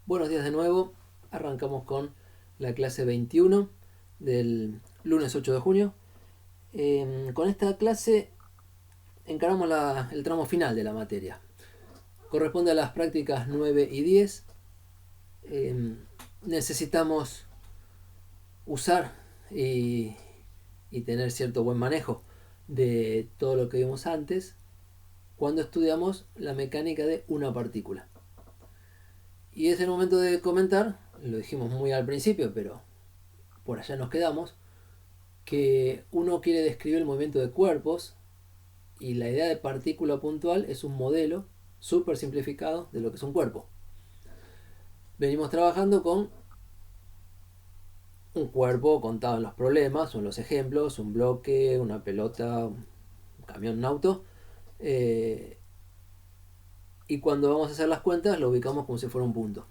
Buenos días de nuevo. Arrancamos con la clase 21 del lunes 8 de junio. Con esta clase encaramos el tramo final de la materia. Corresponde a las prácticas 9 y 10. Necesitamos usar y tener cierto buen manejo de todo lo que vimos antes cuando estudiamos la mecánica de una partícula. Y es el momento de comentar, lo dijimos muy al principio, pero por allá nos quedamos, que uno quiere describir el movimiento de cuerpos y la idea de partícula puntual es un modelo súper simplificado de lo que es un cuerpo. Venimos trabajando con un cuerpo contado en los problemas o en los ejemplos, un bloque, una pelota, un camión, un auto, y cuando vamos a hacer las cuentas lo ubicamos como si fuera un punto.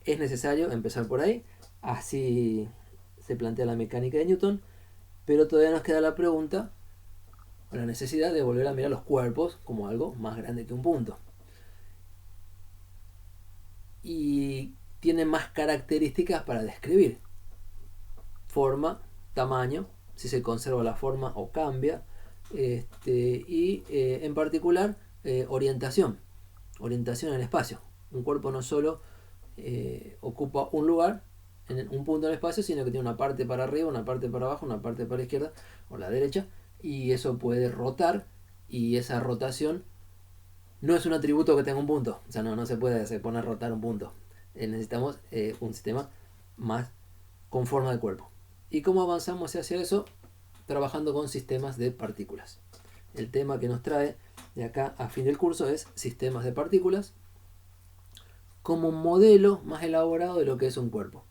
Es necesario empezar por ahí, así se plantea la mecánica de Newton, pero todavía nos queda la pregunta o la necesidad de volver a mirar los cuerpos como algo más grande que un punto. Y tiene más características para describir: forma, tamaño, si se conserva la forma o cambia, y en particular orientación en el espacio. Un cuerpo no solo ocupa un lugar en un punto del espacio, sino que tiene una parte para arriba, una parte para abajo, una parte para la izquierda o la derecha, y eso puede rotar, y esa rotación no es un atributo que tenga un punto. O sea, no se puede poner a rotar un punto. Necesitamos un sistema más con forma de cuerpo. ¿Y cómo avanzamos hacia eso? Trabajando con sistemas de partículas. El tema que nos trae de acá a fin del curso es sistemas de partículas como un modelo más elaborado de lo que es un cuerpo.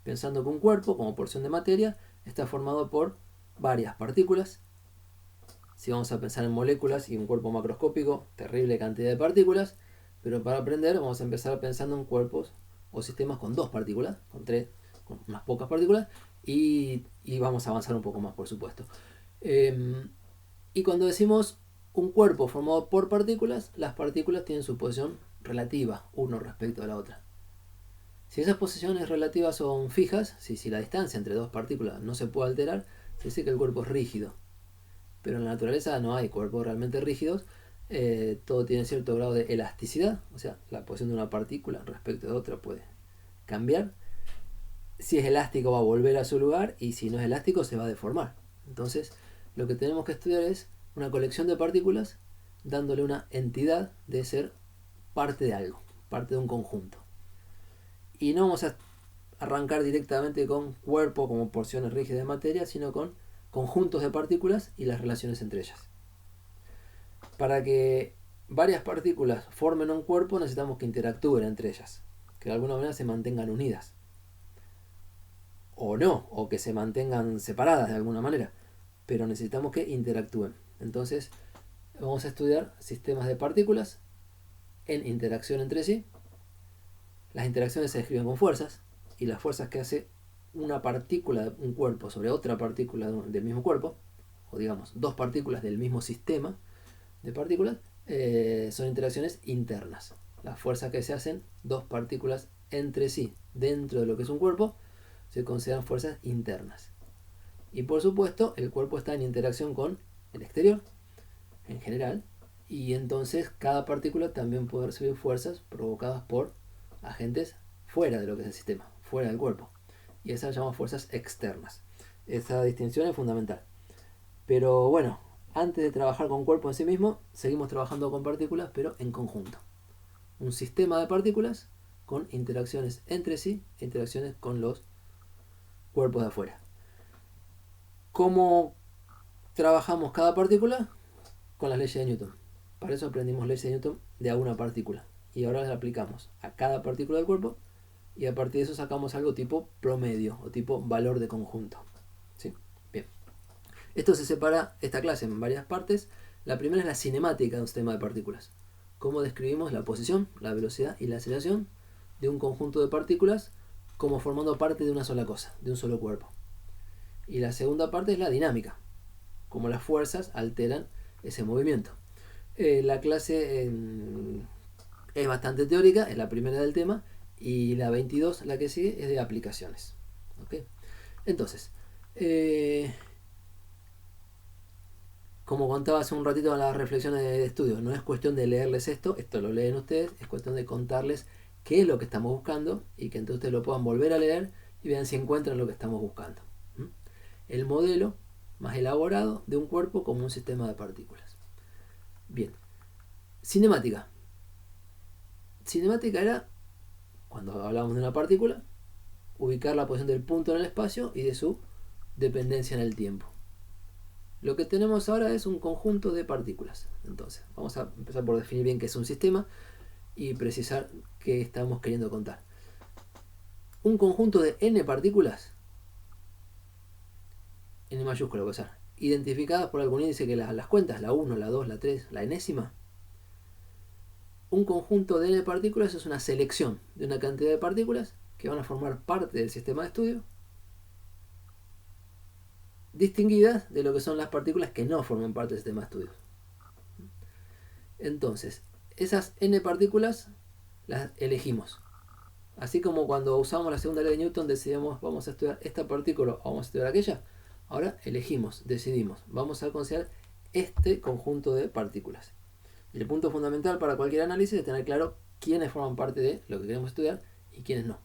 Pensando que un cuerpo, como porción de materia, está formado por varias partículas. Si vamos a pensar en moléculas y un cuerpo macroscópico, terrible cantidad de partículas, pero para aprender vamos a empezar pensando en cuerpos o sistemas con dos partículas, con tres, con unas pocas partículas, y vamos a avanzar un poco más, por supuesto. Y cuando decimos un cuerpo formado por partículas, las partículas tienen su posición relativa, uno respecto a la otra. Si esas posiciones relativas son fijas, si la distancia entre dos partículas no se puede alterar, se dice que el cuerpo es rígido. Pero en la naturaleza no hay cuerpos realmente rígidos. Todo tiene cierto grado de elasticidad, o sea, la posición de una partícula respecto de otra puede cambiar. Si es elástico va a volver a su lugar, y si no es elástico se va a deformar. Entonces lo que tenemos que estudiar es una colección de partículas dándole una entidad de ser parte de algo, parte de un conjunto. Y no vamos a arrancar directamente con cuerpo como porciones rígidas de materia, sino con conjuntos de partículas y las relaciones entre ellas. Para que varias partículas formen un cuerpo necesitamos que interactúen entre ellas, que de alguna manera se mantengan unidas. O no, o que se mantengan separadas de alguna manera, pero necesitamos que interactúen. Entonces vamos a estudiar sistemas de partículas en interacción entre sí. Las interacciones se describen con fuerzas, y las fuerzas que hace una partícula de un cuerpo sobre otra partícula del mismo cuerpo, o digamos dos partículas del mismo sistema de partículas, son interacciones internas. Las fuerzas que se hacen dos partículas entre sí dentro de lo que es un cuerpo se consideran fuerzas internas. Y por supuesto el cuerpo está en interacción con el exterior en general, y entonces cada partícula también puede recibir fuerzas provocadas por agentes fuera de lo que es el sistema, fuera del cuerpo, y esas llamamos fuerzas externas. Esa distinción es fundamental. Pero bueno, antes de trabajar con cuerpo en sí mismo, seguimos trabajando con partículas, pero en conjunto. Un sistema de partículas con interacciones entre sí e interacciones con los cuerpos de afuera. ¿Cómo trabajamos cada partícula? Con las leyes de Newton. Para eso aprendimos leyes de Newton de a una partícula, y ahora las aplicamos a cada partícula del cuerpo, y a partir de eso sacamos algo tipo promedio o tipo valor de conjunto. ¿Sí? Bien. Esto se separa, esta clase, en varias partes. La primera es la cinemática de un sistema de partículas. Cómo describimos la posición, la velocidad y la aceleración de un conjunto de partículas como formando parte de una sola cosa, de un solo cuerpo. Y la segunda parte es la dinámica, cómo las fuerzas alteran ese movimiento. La clase Es bastante teórica, es la primera del tema, y la 22, la que sigue, es de aplicaciones. ¿Okay? Entonces, como contaba hace un ratito en las reflexiones de estudio, no es cuestión de leerles esto lo leen ustedes, es cuestión de contarles qué es lo que estamos buscando y que entonces ustedes lo puedan volver a leer y vean si encuentran lo que estamos buscando. El modelo más elaborado de un cuerpo como un sistema de partículas. Bien. Cinemática. Cinemática era, cuando hablamos de una partícula, ubicar la posición del punto en el espacio y de su dependencia en el tiempo. Lo que tenemos ahora es un conjunto de partículas. Entonces, vamos a empezar por definir bien qué es un sistema y precisar qué estamos queriendo contar. Un conjunto de n partículas, n mayúscula, o sea, identificadas por algún índice que las cuentas, la 1, la 2, la 3, la enésima. Un conjunto de n partículas es una selección de una cantidad de partículas que van a formar parte del sistema de estudio, distinguidas de lo que son las partículas que no forman parte del sistema de estudio. Entonces, esas n partículas las elegimos. Así como cuando usamos la segunda ley de Newton decidimos vamos a estudiar esta partícula o vamos a estudiar aquella, ahora elegimos, decidimos, vamos a considerar este conjunto de partículas. Y el punto fundamental para cualquier análisis es tener claro quiénes forman parte de lo que queremos estudiar y quiénes no.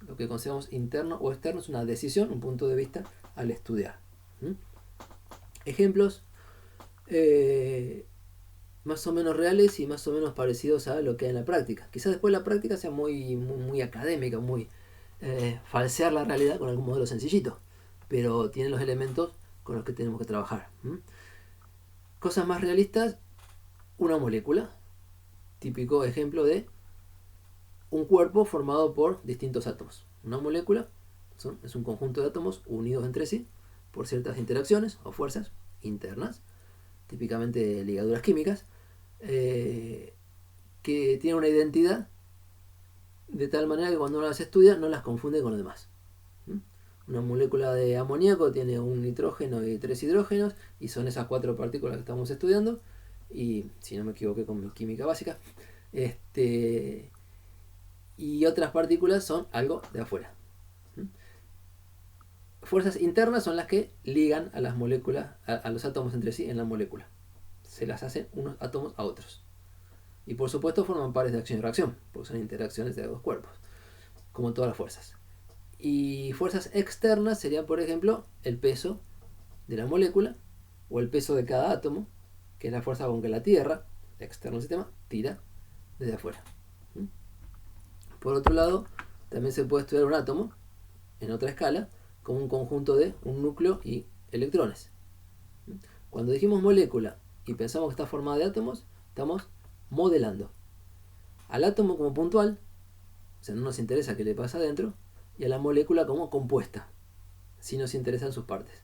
Lo que consideramos interno o externo es una decisión, un punto de vista al estudiar. Ejemplos más o menos reales y más o menos parecidos a lo que hay en la práctica. Quizás después la práctica sea muy académica, muy falsear la realidad con algún modelo sencillito, pero tiene los elementos con los que tenemos que trabajar. Cosas más realistas, una molécula, típico ejemplo de un cuerpo formado por distintos átomos. Una molécula es un conjunto de átomos unidos entre sí por ciertas interacciones o fuerzas internas, típicamente ligaduras químicas, que tienen una identidad de tal manera que cuando uno las estudia no las confunde con los demás. Una molécula de amoníaco tiene un nitrógeno y 3 hidrógenos y son esas 4 partículas que estamos estudiando, y si no me equivoqué con mi química básica, y otras partículas son algo de afuera. Fuerzas internas son las que ligan a las moléculas, a los átomos entre sí en la molécula. Se las hacen unos átomos a otros. Y por supuesto forman pares de acción y reacción, porque son interacciones de dos cuerpos, como todas las fuerzas. Y fuerzas externas serían, por ejemplo, el peso de la molécula o el peso de cada átomo, que es la fuerza con que la Tierra, externo al sistema, tira desde afuera. Por otro lado, también se puede estudiar un átomo en otra escala como un conjunto de un núcleo y electrones. Cuando dijimos molécula y pensamos que está formada de átomos, estamos modelando al átomo como puntual, o sea, no nos interesa qué le pasa adentro, y a la molécula como compuesta, si nos interesan sus partes.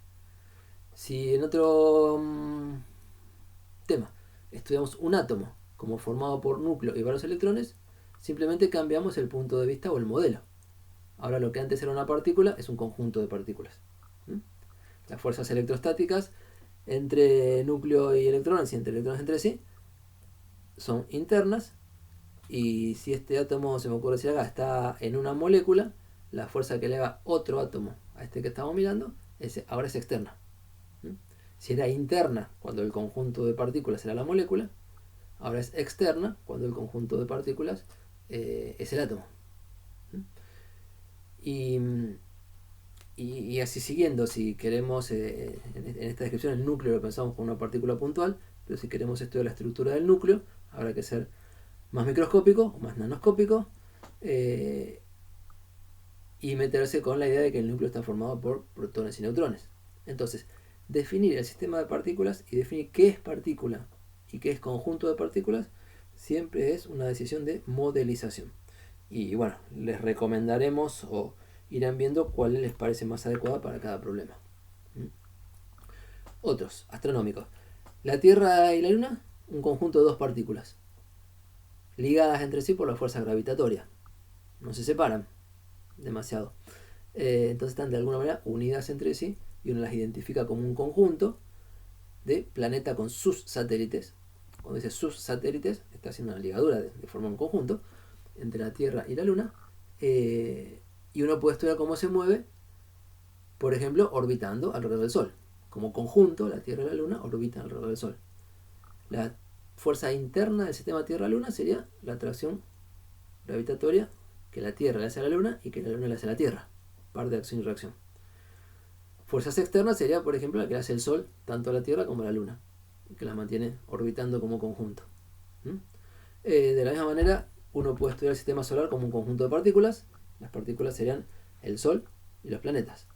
Si en otro tema estudiamos un átomo como formado por núcleo y varios electrones, simplemente cambiamos el punto de vista o el modelo. Ahora lo que antes era una partícula es un conjunto de partículas. Las fuerzas electrostáticas entre núcleo y electrones y entre electrones entre sí son internas, y si este átomo, se me ocurre decir acá, está en una molécula, la fuerza que le da otro átomo a este que estamos mirando ahora es externa. Si era interna cuando el conjunto de partículas era la molécula, ahora es externa cuando el conjunto de partículas es el átomo. Y así siguiendo, si queremos, en esta descripción el núcleo lo pensamos como una partícula puntual, pero si queremos estudiar la estructura del núcleo, habrá que ser más microscópico o más nanoscópico, y meterse con la idea de que el núcleo está formado por protones y neutrones. Entonces, definir el sistema de partículas y definir qué es partícula y qué es conjunto de partículas siempre es una decisión de modelización. Y bueno, les recomendaremos o irán viendo cuál les parece más adecuada para cada problema. Otros, astronómicos. La Tierra y la Luna, un conjunto de dos partículas, ligadas entre sí por la fuerza gravitatoria. No se separan demasiado. Entonces están de alguna manera unidas entre sí y uno las identifica como un conjunto de planeta con sus satélites cuando dice sus satélites, está haciendo una ligadura de formar un conjunto entre la Tierra y la Luna. Y uno puede estudiar cómo se mueve, por ejemplo, orbitando alrededor del Sol. Como conjunto, la Tierra y la Luna orbitan alrededor del Sol. La fuerza interna del sistema Tierra-Luna sería la atracción gravitatoria que la Tierra le hace a la Luna y que la Luna le hace a la Tierra. Par de acción y reacción. Fuerzas externas sería, por ejemplo, la que le hace el Sol tanto a la Tierra como a la Luna, que las mantiene orbitando como conjunto. De la misma manera, uno puede estudiar el sistema solar como un conjunto de partículas. Las partículas serían el Sol y los planetas.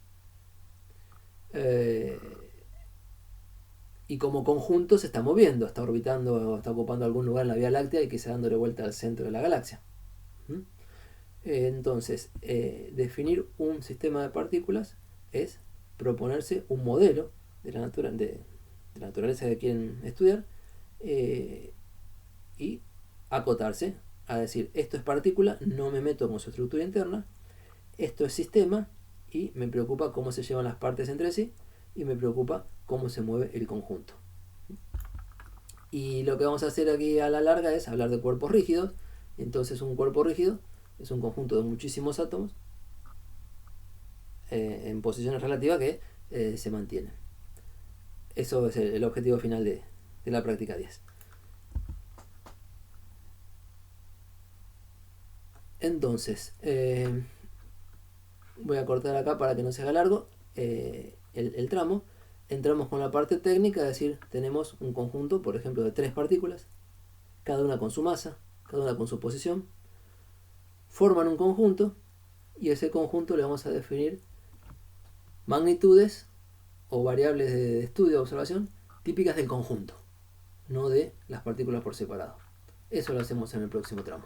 Y como conjunto se está moviendo, está orbitando, está ocupando algún lugar en la Vía Láctea y quizá dándole vuelta al centro de la galaxia. Entonces, definir un sistema de partículas es proponerse un modelo de la naturaleza que quieren estudiar y acotarse a decir, esto es partícula, no me meto con su estructura interna, esto es sistema y me preocupa cómo se llevan las partes entre sí y me preocupa cómo se mueve el conjunto. Y lo que vamos a hacer aquí a la larga es hablar de cuerpos rígidos. Entonces un cuerpo rígido es un conjunto de muchísimos átomos en posiciones relativas que se mantienen. Eso es el objetivo final de la práctica 10. Entonces, voy a cortar acá para que no se haga largo el tramo. Entramos con la parte técnica, es decir, tenemos un conjunto, por ejemplo, de 3 partículas, cada una con su masa, cada una con su posición, forman un conjunto y ese conjunto le vamos a definir magnitudes o variables de estudio, de observación, típicas del conjunto, no de las partículas por separado. Eso lo hacemos en el próximo tramo.